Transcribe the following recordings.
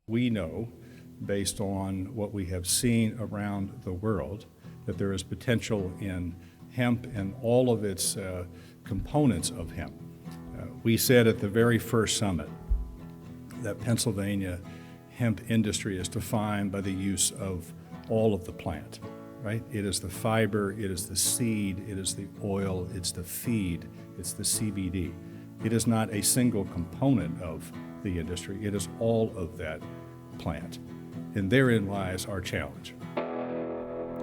We know, based on what we have seen around the world, that there is potential in hemp and all of its components of hemp. We said at the very first summit that Pennsylvania hemp industry is defined by the use of all of the plant, right? It is the fiber, it is the seed, it is the oil, it's the feed, it's the CBD. It is not a single component of the industry, it is all of that plant. And therein lies our challenge.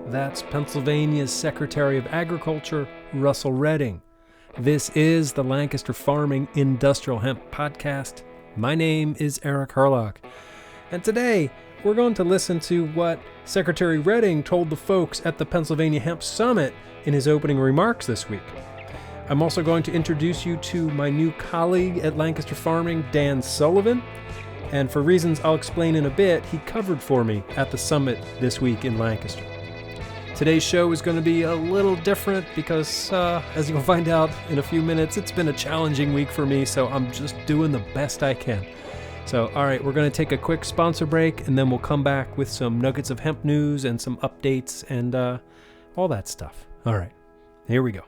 That's Pennsylvania's Secretary of Agriculture, Russell Redding. This is the Lancaster Farming Industrial Hemp Podcast. My name is Eric Herlock. And today, we're going to listen to what Secretary Redding told the folks at the Pennsylvania Hemp Summit in his opening remarks this week. I'm also going to introduce you to my new colleague at Lancaster Farming, Dan Sullivan. And for reasons I'll explain in a bit, he covered for me at the summit this week in Lancaster. Today's show is going to be a little different because, as you'll find out in a few minutes, it's been a challenging week for me, so I'm just doing the best I can. So, all right, we're going to take a quick sponsor break, and then we'll come back with some nuggets of hemp news and some updates and all that stuff. All right, here we go.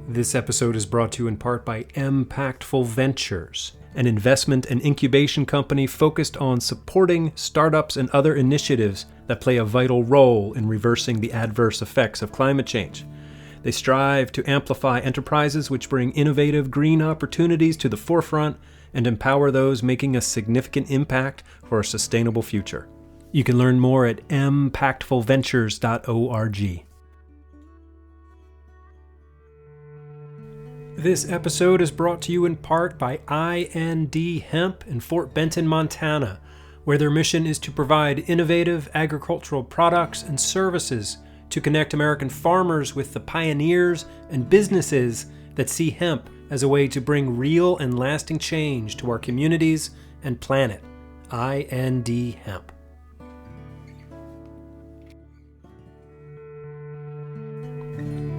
This episode is brought to you in part by Impactful Ventures, an investment and incubation company focused on supporting startups and other initiatives that play a vital role in reversing the adverse effects of climate change. They strive to amplify enterprises which bring innovative green opportunities to the forefront and empower those making a significant impact for a sustainable future. You can learn more at impactfulventures.org. This episode is brought to you in part by IND Hemp in Fort Benton, Montana, where their mission is to provide innovative agricultural products and services to connect American farmers with the pioneers and businesses that see hemp as a way to bring real and lasting change to our communities and planet. IND Hemp.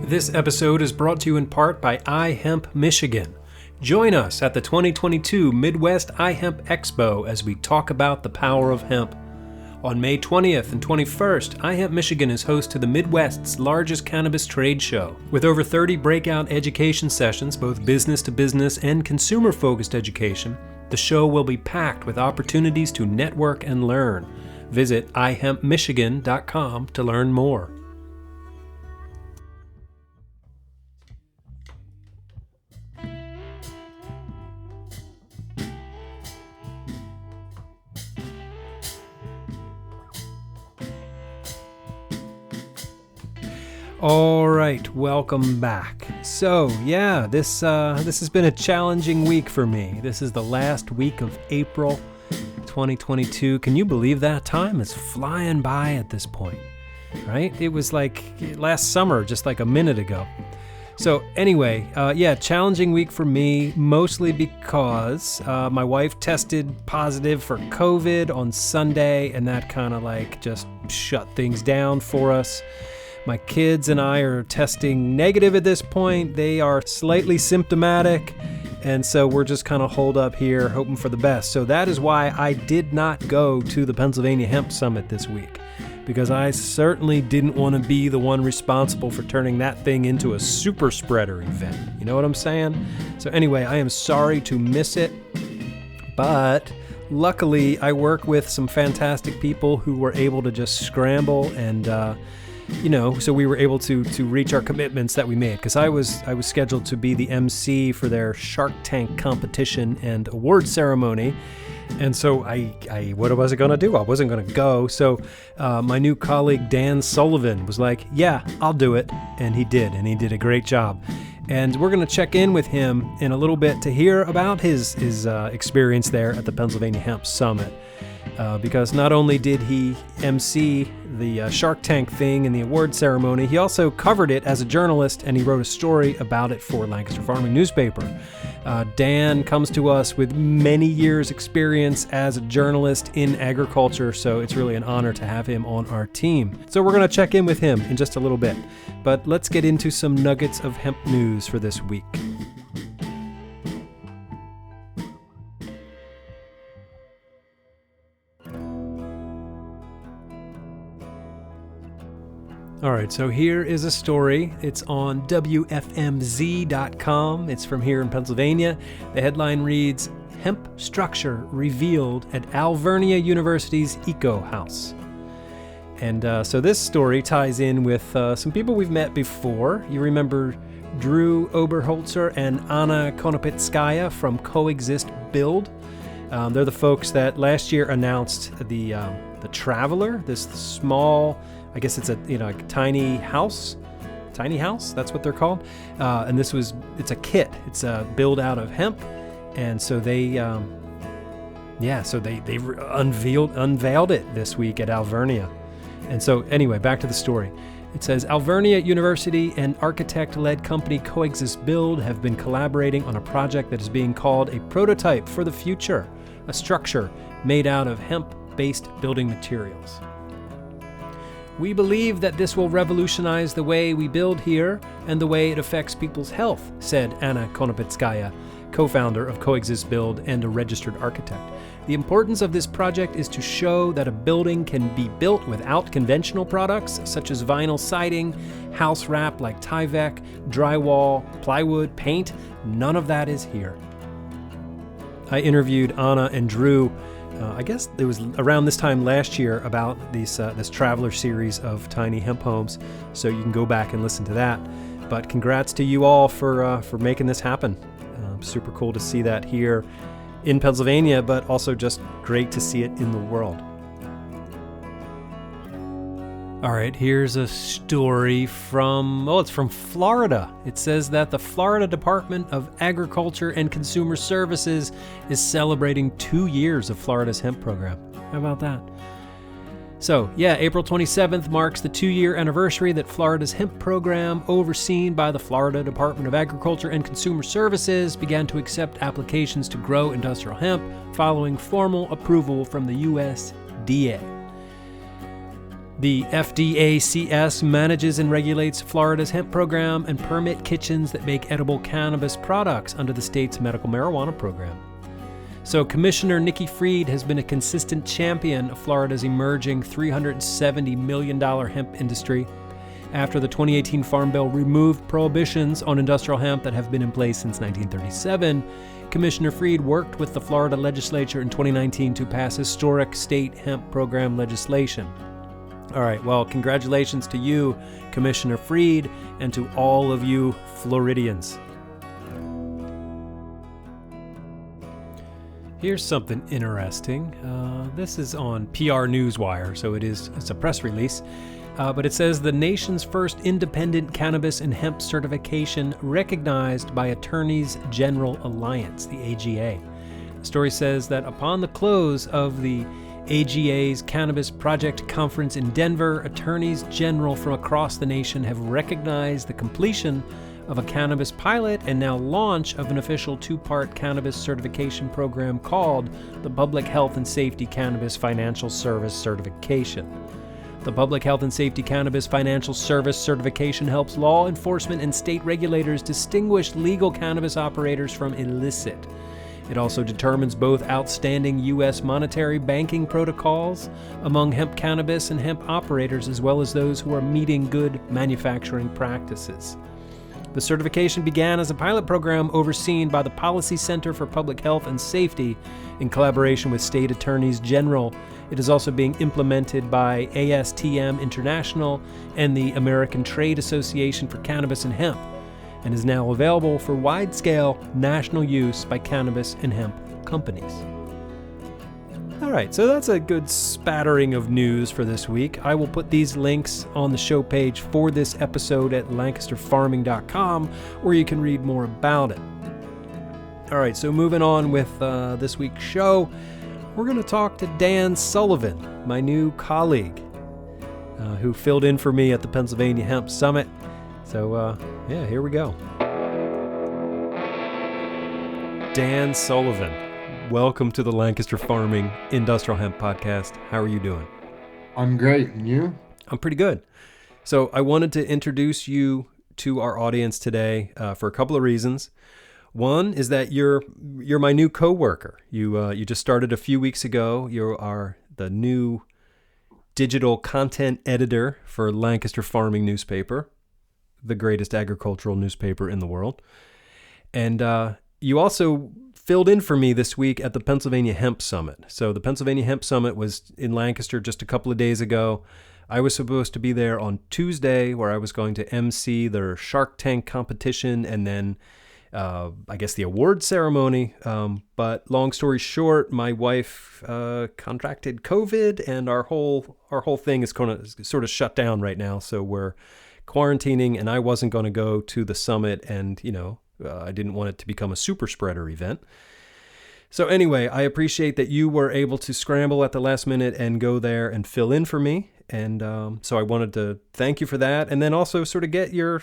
This episode is brought to you in part by iHemp Michigan. Join us at the 2022 Midwest iHemp Expo as we talk about the power of hemp. On May 20th and 21st, iHemp Michigan is host to the Midwest's largest cannabis trade show. With over 30 breakout education sessions, both business-to-business and consumer-focused education, the show will be packed with opportunities to network and learn. Visit ihempmichigan.com to learn more. All right, welcome back. So, yeah, this has been a challenging week for me. This is the last week of April 2022. Can you believe that? Time is flying by at this point, right? It was like last summer, just like a minute ago. So anyway, challenging week for me, mostly because my wife tested positive for COVID on Sunday, and that kind of like just shut things down for us. My kids and I are testing negative at this point. They are slightly symptomatic, and so we're just kind of holed up here, hoping for the best. So that is why I did not go to the Pennsylvania Hemp Summit this week, because I certainly didn't want to be the one responsible for turning that thing into a super spreader event. You know what I'm saying? So anyway, I am sorry to miss it, but luckily I work with some fantastic people who were able to just scramble and so we were able to reach our commitments that we made, because I was scheduled to be the MC for their Shark Tank competition and award ceremony. And so I what was I going to do? I wasn't going to go. So my new colleague, Dan Sullivan, was like, yeah, I'll do it. And he did a great job. And we're going to check in with him in a little bit to hear about his experience there at the Pennsylvania Hemp Summit. Because not only did he MC the Shark Tank thing in the award ceremony, he also covered it as a journalist, and he wrote a story about it for Lancaster Farming newspaper. Dan comes to us with many years experience as a journalist in agriculture, so it's really an honor to have him on our team. So we're going to check in with him in just a little bit. But let's get into some nuggets of hemp news for this week. All right, so here is a story. It's on WFMZ.com. It's from here in Pennsylvania. The headline reads, Hemp Structure Revealed at Alvernia University's Eco House. And so this story ties in with some people we've met before. You remember Drew Oberholzer and Anna Konopitskaya from Coexist Build. They're the folks that last year announced the Traveler, this small, I guess it's a tiny house. Tiny house, that's what they're called. And it's a kit. It's a build out of hemp. And so they unveiled it this week at Alvernia. And so anyway, back to the story. It says, Alvernia University and architect-led company Coexist Build have been collaborating on a project that is being called a prototype for the future, a structure made out of hemp-based building materials. We believe that this will revolutionize the way we build here and the way it affects people's health, said Anna Konopitskaya, co-founder of Coexist Build and a registered architect. The importance of this project is to show that a building can be built without conventional products such as vinyl siding, house wrap like Tyvek, drywall, plywood, paint. None of that is here. I interviewed Anna and Drew, I guess it was around this time last year, about this Traveler series of tiny hemp homes. So you can go back and listen to that. But congrats to you all for making this happen. Super cool to see that here in Pennsylvania, but also just great to see it in the world. All right, here's a story it's from Florida. It says that the Florida Department of Agriculture and Consumer Services is celebrating 2 years of Florida's hemp program. How about that? So, April 27th marks the 2-year anniversary that Florida's hemp program, overseen by the Florida Department of Agriculture and Consumer Services, began to accept applications to grow industrial hemp following formal approval from the USDA. The FDACS manages and regulates Florida's hemp program and permit kitchens that make edible cannabis products under the state's medical marijuana program. So Commissioner Nikki Fried has been a consistent champion of Florida's emerging $370 million hemp industry. After the 2018 Farm Bill removed prohibitions on industrial hemp that have been in place since 1937, Commissioner Fried worked with the Florida legislature in 2019 to pass historic state hemp program legislation. All right, well, congratulations to you, Commissioner Fried, and to all of you Floridians. Here's something interesting. This is on PR Newswire, so it's a press release. But it says the nation's first independent cannabis and hemp certification recognized by Attorneys General Alliance, the AGA. The story says that upon the close of the AGA's Cannabis Project Conference in Denver, attorneys general from across the nation have recognized the completion of a cannabis pilot and now launch of an official 2-part cannabis certification program called the Public Health and Safety Cannabis Financial Service Certification. The Public Health and Safety Cannabis Financial Service Certification helps law enforcement and state regulators distinguish legal cannabis operators from illicit. It also determines both outstanding U.S. monetary banking protocols among hemp cannabis and hemp operators, as well as those who are meeting good manufacturing practices. The certification began as a pilot program overseen by the Policy Center for Public Health and Safety in collaboration with state attorneys general. It is also being implemented by ASTM International and the American Trade Association for Cannabis and Hemp, and is now available for wide-scale national use by cannabis and hemp companies. All right, so that's a good spattering of news for this week. I will put these links on the show page for this episode at lancasterfarming.com, where you can read more about it. All right, so moving on with this week's show, we're going to talk to Dan Sullivan, my new colleague, who filled in for me at the Pennsylvania Hemp Summit. So, here we go. Dan Sullivan, welcome to the Lancaster Farming Industrial Hemp Podcast. How are you doing? I'm great. And you? I'm pretty good. So I wanted to introduce you to our audience today for a couple of reasons. One is that you're my new coworker. You just started a few weeks ago. You are the new digital content editor for Lancaster Farming newspaper, the greatest agricultural newspaper in the world. And you also filled in for me this week at the Pennsylvania Hemp Summit. So the Pennsylvania Hemp Summit was in Lancaster just a couple of days ago. I was supposed to be there on Tuesday, where I was going to MC their Shark Tank competition and then I guess the award ceremony. But long story short, my wife contracted COVID, and our whole thing is sort of shut down right now. So we're quarantining, and I wasn't going to go to the summit, and I didn't want it to become a super spreader event. So anyway, I appreciate that you were able to scramble at the last minute and go there and fill in for me. And so I wanted to thank you for that, and then also sort of get your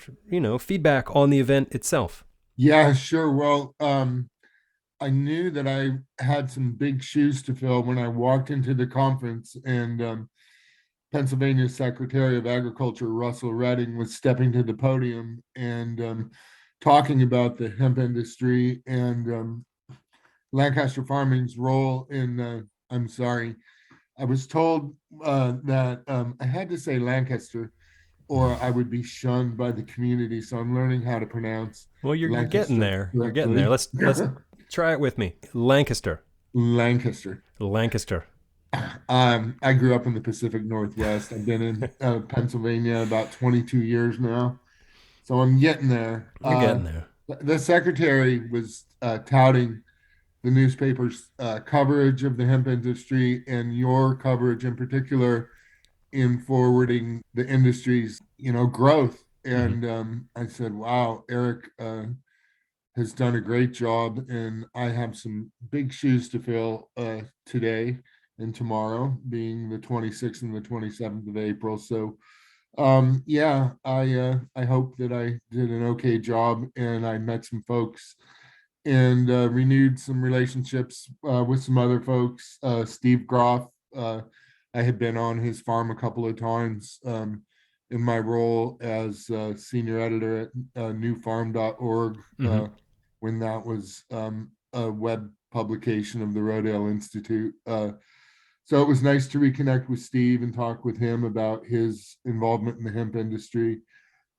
feedback on the event itself. Yeah, sure. Well, I knew that I had some big shoes to fill when I walked into the conference, and Pennsylvania Secretary of Agriculture, Russell Redding, was stepping to the podium and talking about the hemp industry and Lancaster Farming's role in, I was told that I had to say Lancaster or I would be shunned by the community. So I'm learning how to pronounce. Well, you're getting there. correctly. You're getting there. Let's try it with me. Lancaster. Lancaster. Lancaster. I grew up in the Pacific Northwest. I've been in Pennsylvania about 22 years now. So I'm getting there. You're getting there. The secretary was touting the newspaper's coverage of the hemp industry and your coverage in particular in forwarding the industry's, growth. And I said, wow, Eric has done a great job, and I have some big shoes to fill today and tomorrow, being the 26th and the 27th of April. So I hope that I did an okay job, and I met some folks and renewed some relationships with some other folks. Steve Groff, I had been on his farm a couple of times in my role as senior editor at newfarm.org when that was a web publication of the Rodale Institute. So it was nice to reconnect with Steve and talk with him about his involvement in the hemp industry,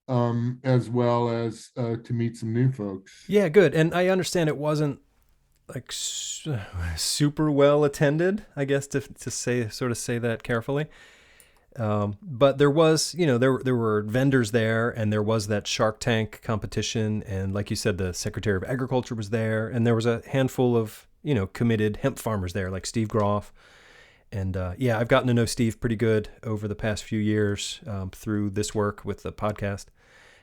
as well as to meet some new folks. Yeah, good. And I understand it wasn't like super well attended, I guess, to say that carefully. But there was, there were vendors there, and there was that Shark Tank competition. And like you said, the Secretary of Agriculture was there, and there was a handful of, committed hemp farmers there, like Steve Groff. And I've gotten to know Steve pretty good over the past few years through this work with the podcast.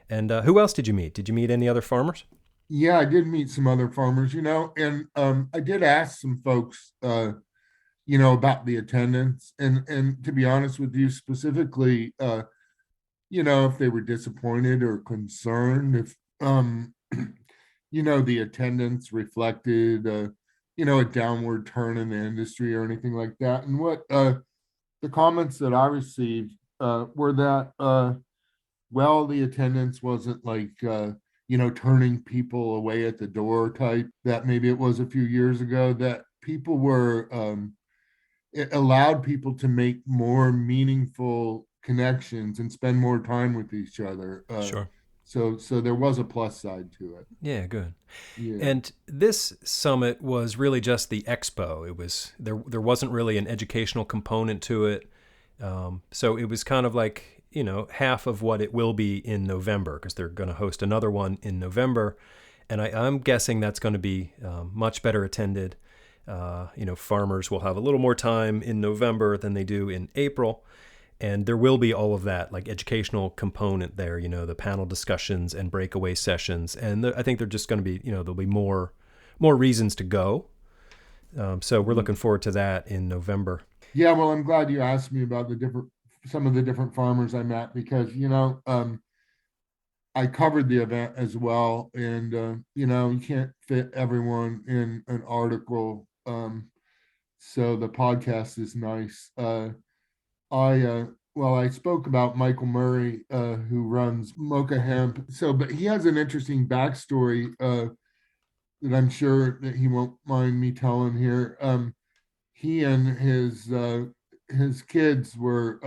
And who else did you meet? Did you meet any other farmers? Yeah, I did meet some other farmers, and I did ask some folks, about the attendance, and to be honest with you, specifically, if they were disappointed or concerned, if the attendance reflected, a downward turn in the industry or anything like that. And what the comments that I received were that, the attendance wasn't like turning people away at the door type that maybe it was a few years ago, that people were, it allowed people to make more meaningful connections and spend more time with each other. Sure. So there was a plus side to it. Yeah, good. Yeah. And this summit was really just the expo. It was there wasn't really an educational component to it. So it was kind of like, half of what it will be in November, because they're going to host another one in November. And I'm guessing that's going to be much better attended. Farmers will have a little more time in November than they do in April. And there will be all of that, like educational component there, the panel discussions and breakaway sessions. And I think they're just going to be, there'll be more reasons to go. So we're looking forward to that in November. Yeah, well, I'm glad you asked me about some of the different farmers I met, because, I covered the event as well. And, you can't fit everyone in an article. So the podcast is nice. I spoke about Michael Murray, who runs Mocha Hemp. But he has an interesting backstory that I'm sure that he won't mind me telling here. He and his his kids were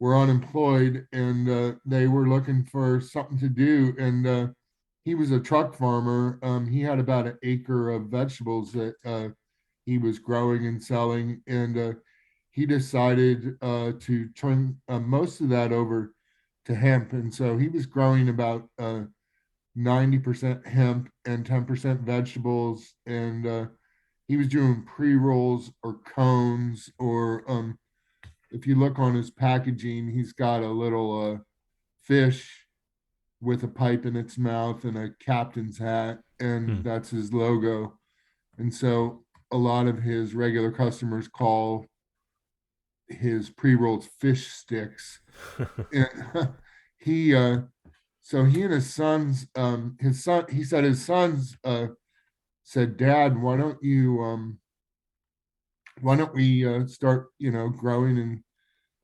unemployed, and they were looking for something to do. And he was a truck farmer. He had about an acre of vegetables that he was growing and selling, and he decided to turn most of that over to hemp. And so he was growing about 90% hemp and 10% vegetables. And he was doing pre-rolls or cones, or if you look on his packaging, he's got a little fish with a pipe in its mouth and a captain's hat, and that's his logo. And so a lot of his regular customers call his pre-rolls fish sticks. And he so he and his son, he said his sons said, Dad, why don't we start, growing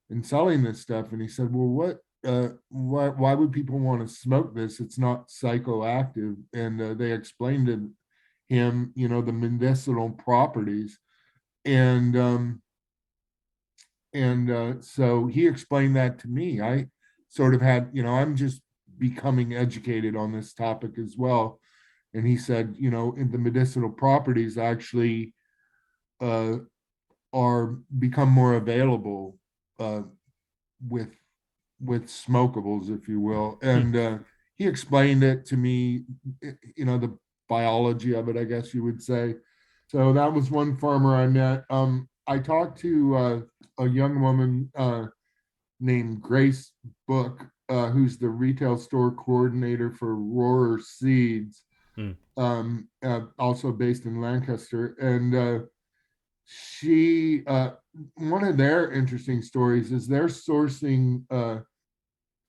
and selling this stuff? And he said, well, why would people want to smoke this? It's not psychoactive. And they explained to him, the medicinal properties. And so he explained that to me. I sort of had, I'm just becoming educated on this topic as well. And he said, in the medicinal properties actually are become more available with smokables, if you will. And he explained it to me, the biology of it, I guess you would say. So that was one farmer I met. I talked to a young woman named Grace Book, who's the retail store coordinator for Roarer Seeds, also based in Lancaster. And she, one of their interesting stories is they're sourcing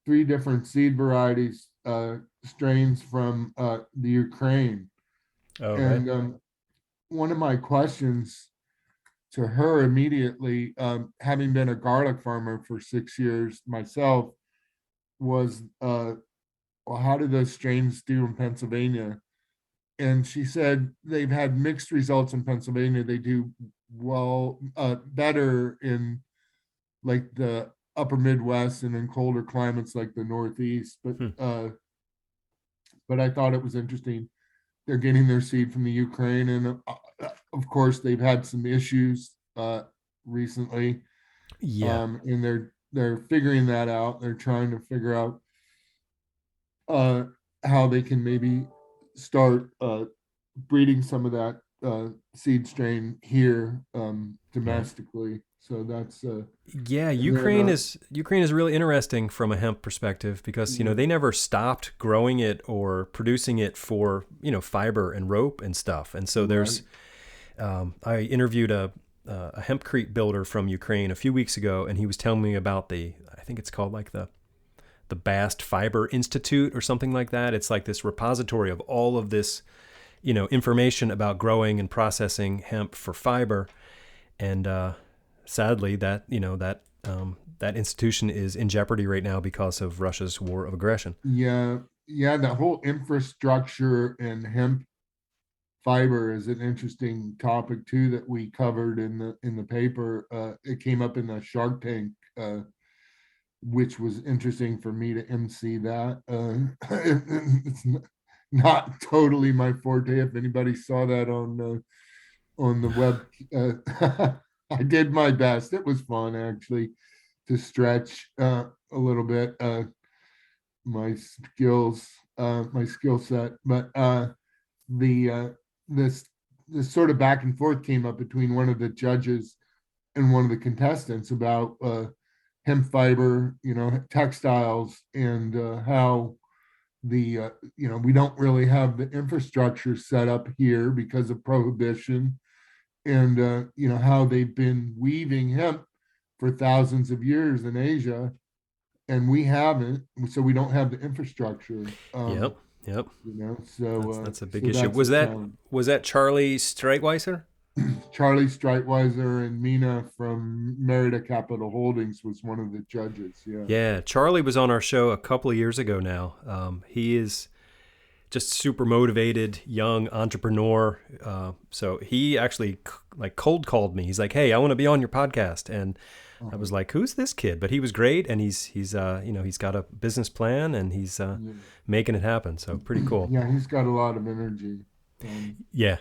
3 different seed varieties, strains from the Ukraine. Okay. And one of my questions to her immediately, having been a garlic farmer for 6 years myself, was, well, how do those strains do in Pennsylvania? And she said they've had mixed results in Pennsylvania. They do well, better in like the upper Midwest and in colder climates like the Northeast. But I thought it was interesting. They're getting their seed from the Ukraine, and of course they've had some issues recently. And they're figuring that out. They're trying to figure out how they can maybe start breeding some of that seed strain here domestically. So that's Ukraine is really interesting from a hemp perspective because they never stopped growing it or producing it for fiber and rope and stuff. And so there's I interviewed a hempcrete builder from Ukraine a few weeks ago, and he was telling me about I think it's called like the Bast Fiber Institute or something like that. It's like this repository of all of this information about growing and processing hemp for fiber. And sadly, that institution is in jeopardy right now because of Russia's war of aggression. Yeah, the whole infrastructure and hemp fiber is an interesting topic too that we covered in the paper. It came up in the Shark Tank, which was interesting for me to MC that. It's not totally my forte. If anybody saw that on the web, I did my best. It was fun actually to stretch a little bit my skill set. But this sort of back and forth came up between one of the judges and one of the contestants about hemp fiber, textiles, and how we don't really have the infrastructure set up here because of prohibition, and how they've been weaving hemp for thousands of years in Asia, and we haven't, so we don't have the infrastructure. Yep. So that's a big issue. Was that Charlie Streitweiser? Charlie Streitweiser and Mina from Merida Capital Holdings was one of the judges. Yeah. Charlie was on our show a couple of years ago now. He is just super motivated young entrepreneur. So he actually like cold called me. He's like, "Hey, I want to be on your podcast." And I was like, "Who's this kid?" But he was great, and he's he's got a business plan, and he's making it happen. So pretty cool. Yeah, he's got a lot of energy. Yeah.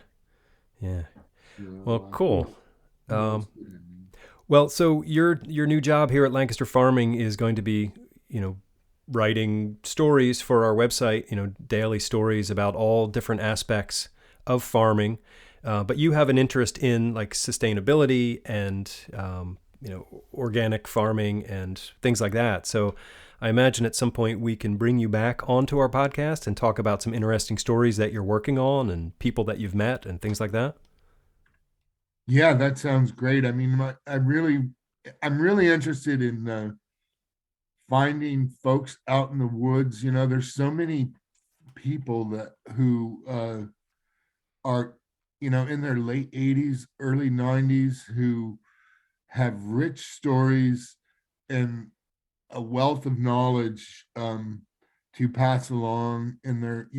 Well, cool. Yeah. Well, so your new job here at Lancaster Farming is going to be, writing stories for our website, daily stories about all different aspects of farming. But you have an interest in like sustainability and, organic farming and things like that. So I imagine at some point we can bring you back onto our podcast and talk about some interesting stories that you're working on and people that you've met and things like that. Yeah, that sounds great. I mean, I'm really interested in finding folks out in the woods. There's so many people who are, in their late 80s, early 90s, who have rich stories and a wealth of knowledge to pass along, and they're,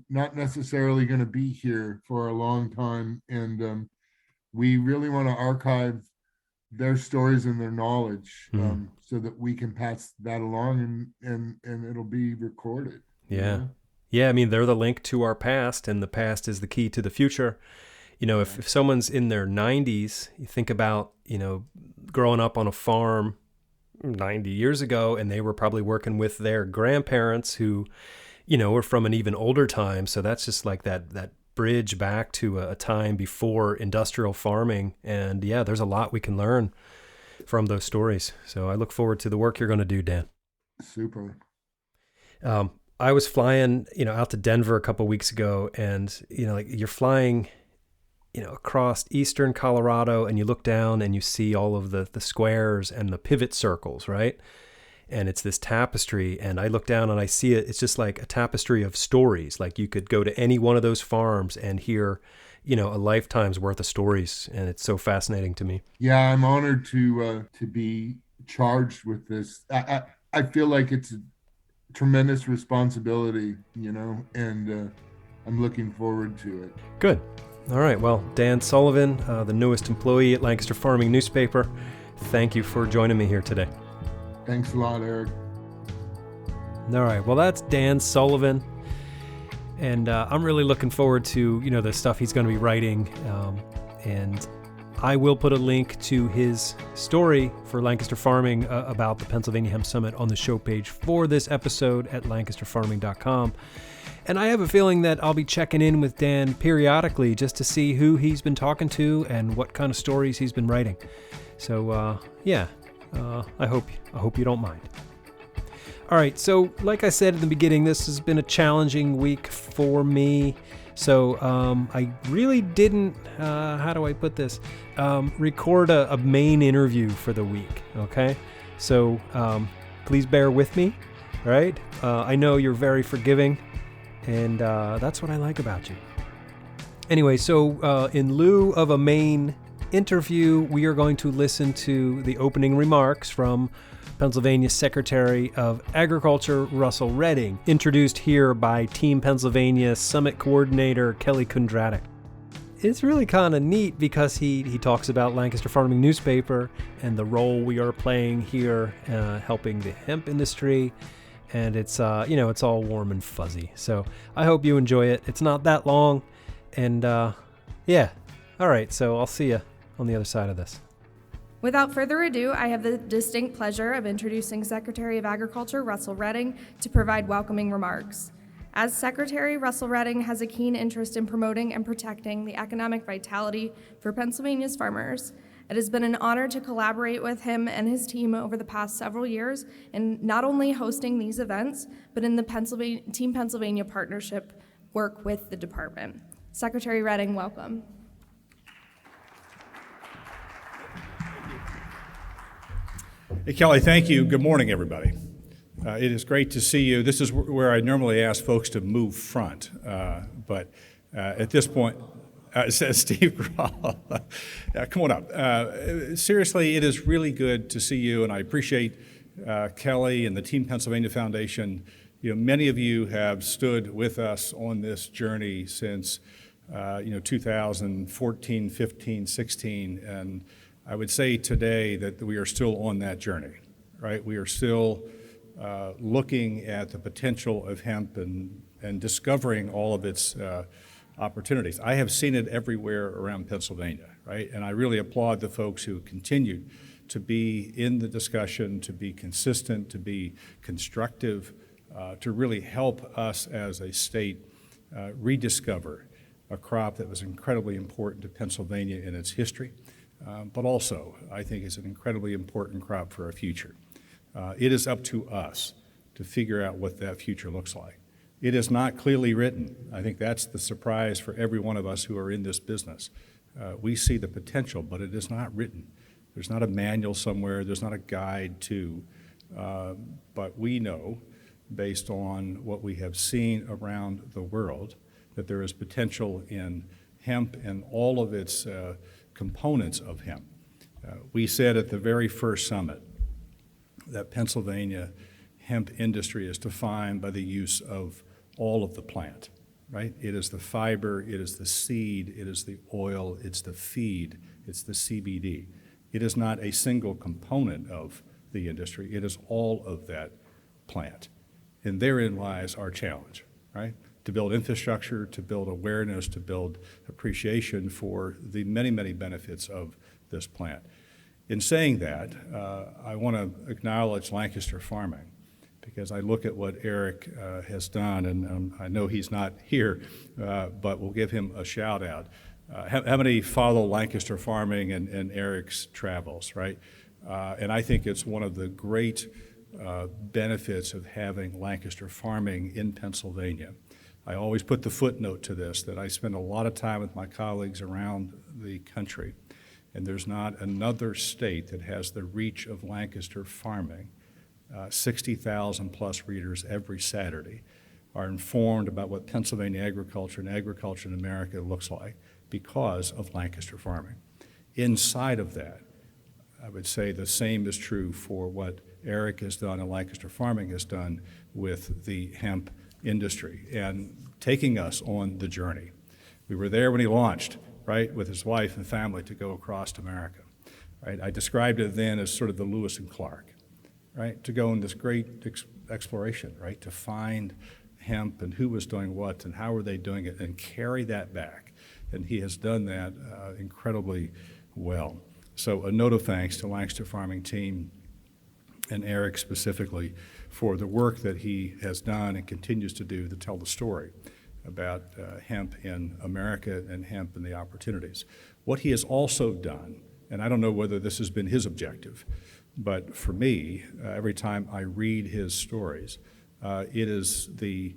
not necessarily going to be here for a long time. And we really want to archive their stories and their knowledge so that we can pass that along and it'll be recorded. Yeah. Yeah. I mean, they're the link to our past, and the past is the key to the future. If someone's in their 90s, you think about, growing up on a farm 90 years ago, and they were probably working with their grandparents who, were from an even older time. So that's just like that bridge back to a time before industrial farming. And yeah, there's a lot we can learn from those stories. So I look forward to the work you're going to do, Dan. Super. I was flying, out to Denver a couple of weeks ago, and, you're flying, across eastern Colorado, and you look down and you see all of the squares and the pivot circles, right? And it's this tapestry, and I look down and I see it. It's just like a tapestry of stories. Like you could go to any one of those farms and hear, a lifetime's worth of stories. And it's so fascinating to me. Yeah, I'm honored to be charged with this. I feel like it's a tremendous responsibility, and I'm looking forward to it. Good. All right. Well, Dan Sullivan, the newest employee at Lancaster Farming newspaper, thank you for joining me here today. Thanks a lot, Eric. All right. Well, that's Dan Sullivan. And I'm really looking forward to, the stuff he's going to be writing. And I will put a link to his story for Lancaster Farming about the Pennsylvania Hemp Summit on the show page for this episode at lancasterfarming.com. And I have a feeling that I'll be checking in with Dan periodically just to see who he's been talking to and what kind of stories he's been writing. So, I hope you don't mind. All right, so like I said in the beginning, this has been a challenging week for me. So I really didn't, how do I put this, record a main interview for the week, okay? So please bear with me, all right? I know you're very forgiving, and that's what I like about you. Anyway, so in lieu of a main interview, we are going to listen to the opening remarks from Pennsylvania Secretary of Agriculture Russell Redding, introduced here by Team Pennsylvania Summit Coordinator Kelly Kundratic. It's really kind of neat because he talks about Lancaster Farming newspaper and the role we are playing here, helping the hemp industry, and it's it's all warm and fuzzy. So I hope you enjoy it. It's not that long, and all right. So I'll see you on the other side of this. Without further ado, I have the distinct pleasure of introducing Secretary of Agriculture Russell Redding to provide welcoming remarks. As Secretary, Russell Redding has a keen interest in promoting and protecting the economic vitality for Pennsylvania's farmers. It has been an honor to collaborate with him and his team over the past several years in not only hosting these events, but in the Team Pennsylvania partnership work with the department. Secretary Redding, welcome. Hey, Kelly, thank you. Good morning, everybody. It is great to see you. This is where I normally ask folks to move front, but at this point, says Steve Groff. Come on up. Seriously, it is really good to see you, and I appreciate Kelly and the Team Pennsylvania Foundation Many of you have stood with us on this journey since 2014, 15, 16, and I would say today that we are still on that journey, right? We are still looking at the potential of hemp and discovering all of its opportunities. I have seen it everywhere around Pennsylvania, right? And I really applaud the folks who continued to be in the discussion, to be consistent, to be constructive, to really help us as a state rediscover a crop that was incredibly important to Pennsylvania in its history, but also I think is an incredibly important crop for our future. It is up to us to figure out what that future looks like. It is not clearly written. I think that's the surprise for every one of us who are in this business. We see the potential, but it is not written. There's not a manual somewhere. There's not a guide to, but we know, based on what we have seen around the world, that there is potential in hemp and all of its components of hemp. We said at the very first summit that Pennsylvania hemp industry is defined by the use of all of the plant, right? It is the fiber, it is the seed, it is the oil, it's the feed, it's the CBD. It is not a single component of the industry, it is all of that plant. And therein lies our challenge, right? To build infrastructure, to build awareness, to build appreciation for the many, many benefits of this plant. In saying that, I want to acknowledge Lancaster Farming, because I look at what Eric has done, and I know he's not here, but we'll give him a shout out. How many follow Lancaster Farming and Eric's travels, right? And I think it's one of the great benefits of having Lancaster Farming in Pennsylvania. I always put the footnote to this, that I spend a lot of time with my colleagues around the country, and there's not another state that has the reach of Lancaster Farming. 60,000 plus readers every Saturday are informed about what Pennsylvania agriculture and agriculture in America looks like because of Lancaster Farming. Inside of that, I would say the same is true for what Eric has done and Lancaster Farming has done with the hemp industry and taking us on the journey. We were there when he launched, right, with his wife and family to go across to America, right? I described it then as sort of the Lewis and Clark, right, to go in this great exploration, right, to find hemp and who was doing what and how were they doing it and carry that back. And he has done that incredibly well. So a note of thanks to Lancaster Farming team and Eric specifically for the work that he has done and continues to do to tell the story about hemp in America and hemp and the opportunities. What he has also done, and I don't know whether this has been his objective, but for me, every time I read his stories, it is the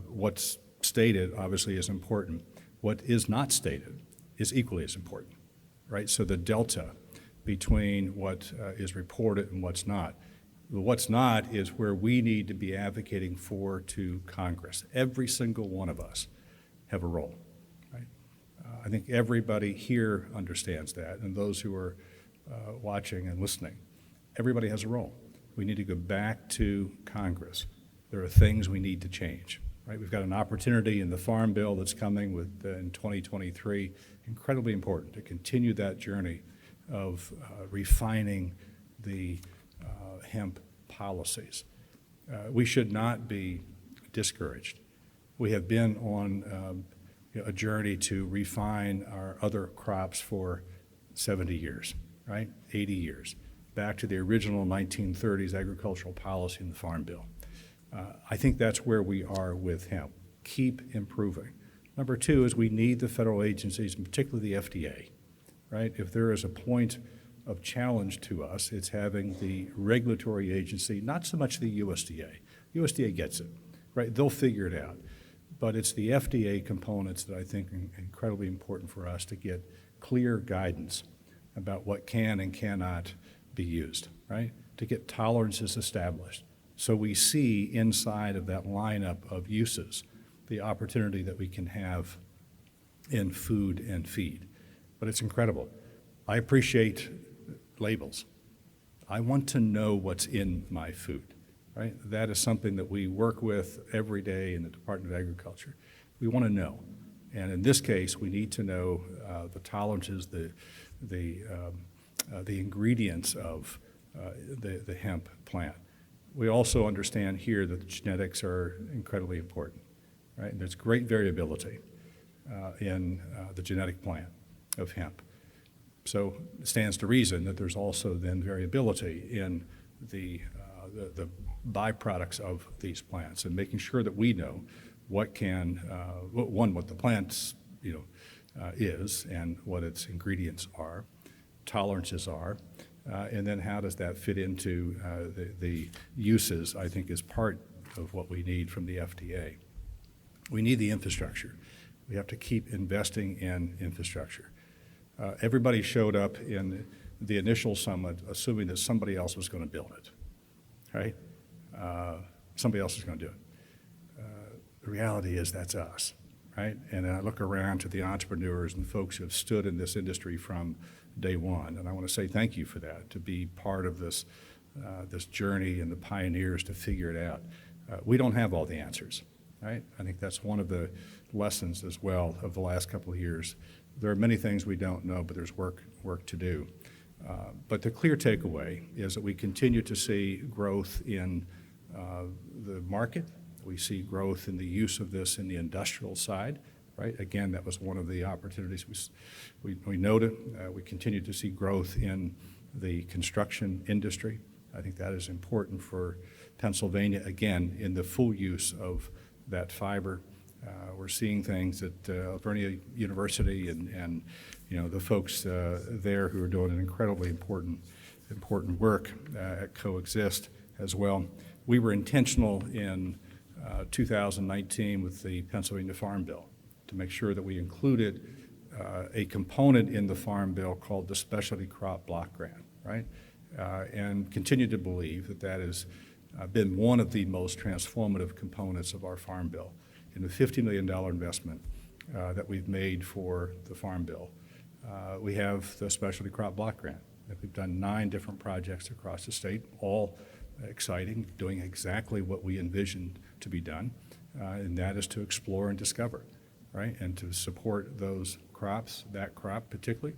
what's stated obviously is important. What is not stated is equally as important, right? So the delta between what is reported and what's not. What's not is where we need to be advocating for to Congress. Every single one of us have a role, right? I think everybody here understands that, and those who are watching and listening, everybody has a role. We need to go back to Congress. There are things we need to change, right? We've got an opportunity in the Farm Bill that's coming in 2023, incredibly important to continue that journey of refining the hemp policies. We should not be discouraged. We have been on a journey to refine our other crops for 70 years, right? 80 years, back to the original 1930s agricultural policy in the Farm Bill. I think that's where we are with hemp. Keep improving. Number two is we need the federal agencies, and particularly the FDA, right? If there is a point of challenge to us, it's having the regulatory agency, not so much the USDA. USDA gets it, right? They'll figure it out. But it's the FDA components that I think are incredibly important for us to get clear guidance about what can and cannot be used, right? To get tolerances established. So we see inside of that lineup of uses the opportunity that we can have in food and feed. But it's incredible. I appreciate labels. I want to know what's in my food. right? That is something that we work with every day in the Department of Agriculture. We want to know. And in this case, we need to know the tolerances, the ingredients of the hemp plant. We also understand here that the genetics are incredibly important, right? And there's great variability in the genetic plant of hemp. So it stands to reason that there's also then variability in the byproducts of these plants, and making sure that we know what what the plants is and what its ingredients are, tolerances are, and then how does that fit into the uses, I think, is part of what we need from the FDA. We need the infrastructure. We have to keep investing in infrastructure. Everybody showed up in the initial summit assuming that somebody else was going to build it, right? Somebody else is going to do it. The reality is that's us, right? And I look around to the entrepreneurs and the folks who have stood in this industry from day one, and I want to say thank you for that, to be part of this journey and the pioneers to figure it out. We don't have all the answers, right? I think that's one of the lessons as well of the last couple of years. There are many things we don't know, but there's work to do. But the clear takeaway is that we continue to see growth in the market. We see growth in the use of this in the industrial side, right? Again, that was one of the opportunities we noted. We continue to see growth in the construction industry. I think that is important for Pennsylvania, again, in the full use of that fiber. We're seeing things at Alvernia University and the folks there who are doing an incredibly important work at Coexist as well. We were intentional in 2019 with the Pennsylvania Farm Bill to make sure that we included a component in the Farm Bill called the Specialty Crop Block Grant, right? And continue to believe that that has been one of the most transformative components of our Farm Bill. In the $50 million investment that we've made for the Farm Bill, we have the Specialty Crop Block Grant. We've done 9 different projects across the state, all exciting, doing exactly what we envisioned to be done, and that is to explore and discover, right? And to support those crops, that crop particularly,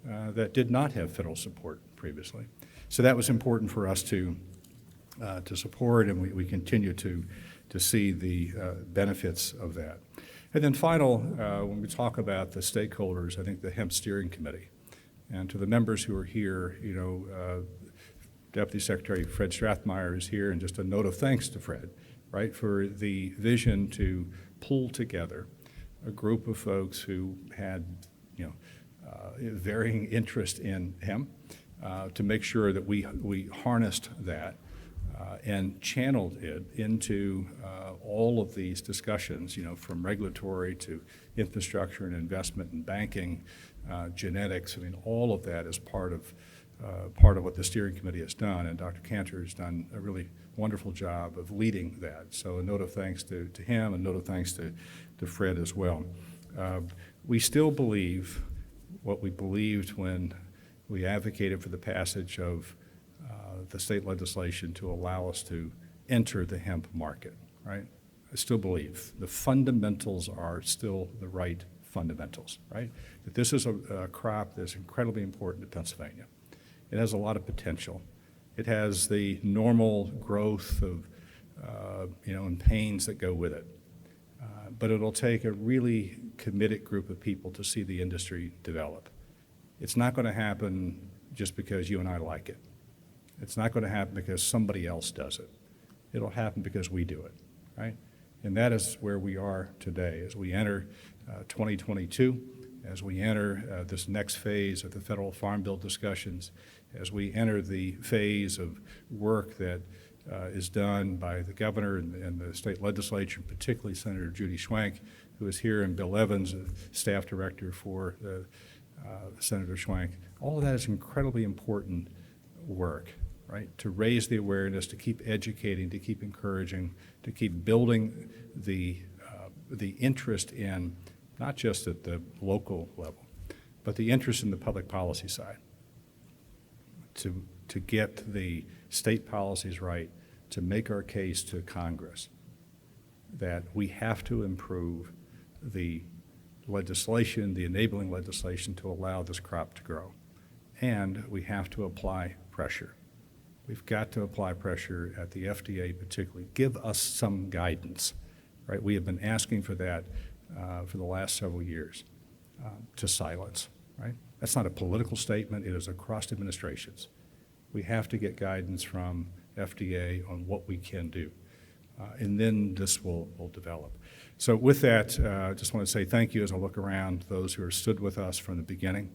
that did not have federal support previously. So that was important for us to support, and we continue to see the benefits of that. And then final, when we talk about the stakeholders, I think the Hemp Steering Committee, and to the members who are here, Deputy Secretary Fred Strathmeyer is here, and just a note of thanks to Fred, right, for the vision to pull together a group of folks who had, varying interest in hemp, to make sure that we harnessed that and channeled it into all of these discussions, from regulatory to infrastructure and investment and banking, genetics. I mean, all of that is part of what the steering committee has done, and Dr. Cantor has done a really wonderful job of leading that. So a note of thanks to him, a note of thanks to Fred as well. We still believe what we believed when we advocated for the passage of the state legislation to allow us to enter the hemp market, right? I still believe the fundamentals are still the right fundamentals, right? That this is a crop that's incredibly important to Pennsylvania. It has a lot of potential. It has the normal growth of, and pains that go with it. But it'll take a really committed group of people to see the industry develop. It's not going to happen just because you and I like it. It's not going to happen because somebody else does it. It'll happen because we do it, right? And that is where we are today as we enter 2022, as we enter this next phase of the federal farm bill discussions, as we enter the phase of work that is done by the governor and the state legislature, particularly Senator Judy Schwank, who is here, and Bill Evans, staff director for Senator Schwank. All of that is incredibly important work, right? To raise the awareness, to keep educating, to keep encouraging, to keep building the interest in, not just at the local level, but the interest in the public policy side, to get the state policies right, to make our case to Congress that we have to improve the legislation, the enabling legislation to allow this crop to grow. And we have to apply pressure. We've got to apply pressure at the FDA particularly. Give us some guidance, right? We have been asking for that for the last several years to silence, right? That's not a political statement. It is across administrations. We have to get guidance from FDA on what we can do. And then this will develop. So with that, I just want to say thank you as I look around, those who have stood with us from the beginning,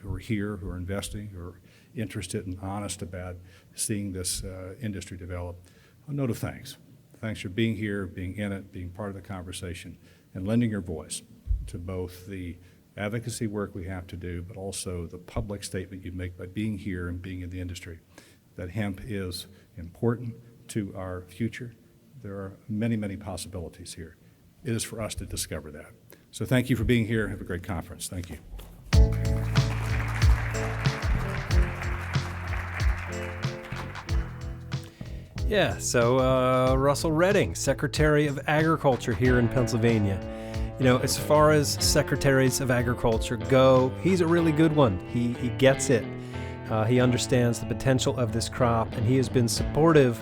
who are here, who are investing, who are interested and honest about seeing this industry develop. A note of thanks. Thanks for being here, being in it, being part of the conversation, and lending your voice to both the advocacy work we have to do, but also the public statement you make by being here and being in the industry, that hemp is important to our future. There are many, many possibilities here. It is for us to discover that. So thank you for being here. Have a great conference. Thank you. Yeah, so Russell Redding, Secretary of Agriculture here in Pennsylvania. You know, as far as secretaries of agriculture go, he's a really good one. He gets it. He understands the potential of this crop, and he has been supportive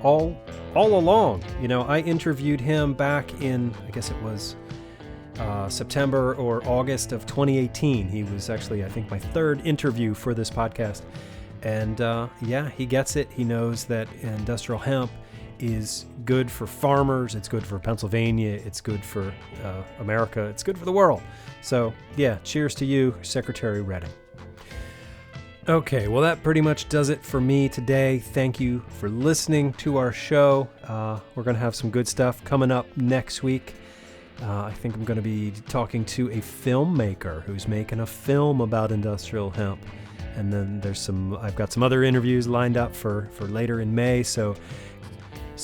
all along. You know, I interviewed him back in, I guess it was September or August of 2018. He was actually, I think, my third interview for this podcast. And yeah, he gets it. He knows that industrial hemp is good for farmers. It's good for Pennsylvania. It's good for America. It's good for the world. So yeah, cheers to you, Secretary Redding. Okay, well, that pretty much does it for me today. Thank you for listening to our show. We're going to have some good stuff coming up next week. I think I'm going to be talking to a filmmaker who's making a film about industrial hemp. And then I've got some other interviews lined up for later in May. So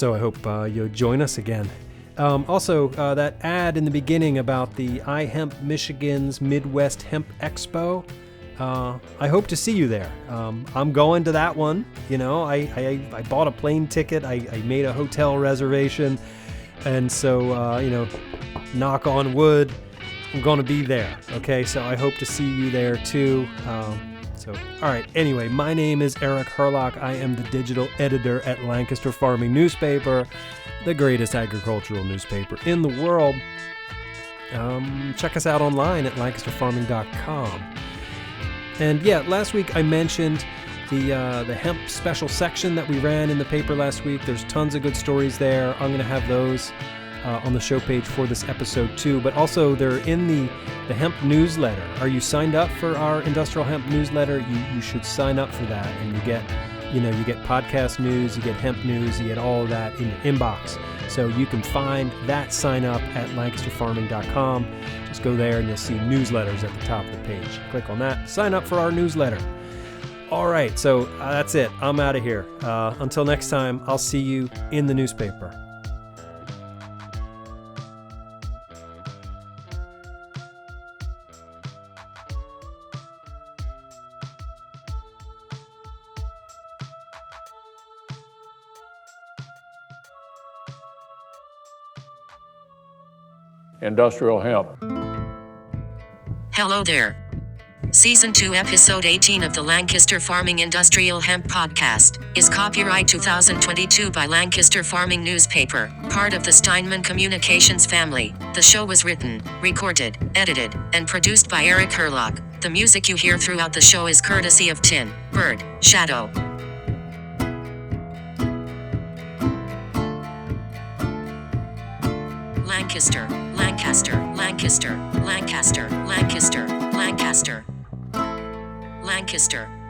I hope you'll join us again. Also, that ad in the beginning about the iHemp Michigan's Midwest Hemp Expo, I hope to see you there. I'm going to that one. You know, I bought a plane ticket. I made a hotel reservation. And so, you know, knock on wood, I'm going to be there. Okay, so I hope to see you there too. So, all right. Anyway, my name is Eric Herlock. I am the digital editor at Lancaster Farming newspaper, the greatest agricultural newspaper in the world. Check us out online at lancasterfarming.com. And yeah, last week I mentioned the hemp special section that we ran in the paper last week. There's tons of good stories there. I'm going to have those on the show page for this episode too, but also they're in the hemp newsletter. Are you signed up for our industrial hemp newsletter? You should sign up for that, and you get podcast news, you get hemp news, you get all of that in your inbox. So you can find that sign up at lancasterfarming.com. Just go there and you'll see newsletters at the top of the page. Click on that, sign up for our newsletter. All right, so that's it. I'm out of here. Until next time, I'll see you in the newspaper. Industrial hemp. Hello there. Season 2, Episode 18 of the Lancaster Farming Industrial Hemp Podcast is copyright 2022 by Lancaster Farming Newspaper, part of the Steinman Communications family. The show was written, recorded, edited, and produced by Eric Herlock. The music you hear throughout the show is courtesy of Tin, Bird, Shadow. Lancaster, Lancaster, Lancaster, Lancaster, Lancaster, Lancaster, Lancaster.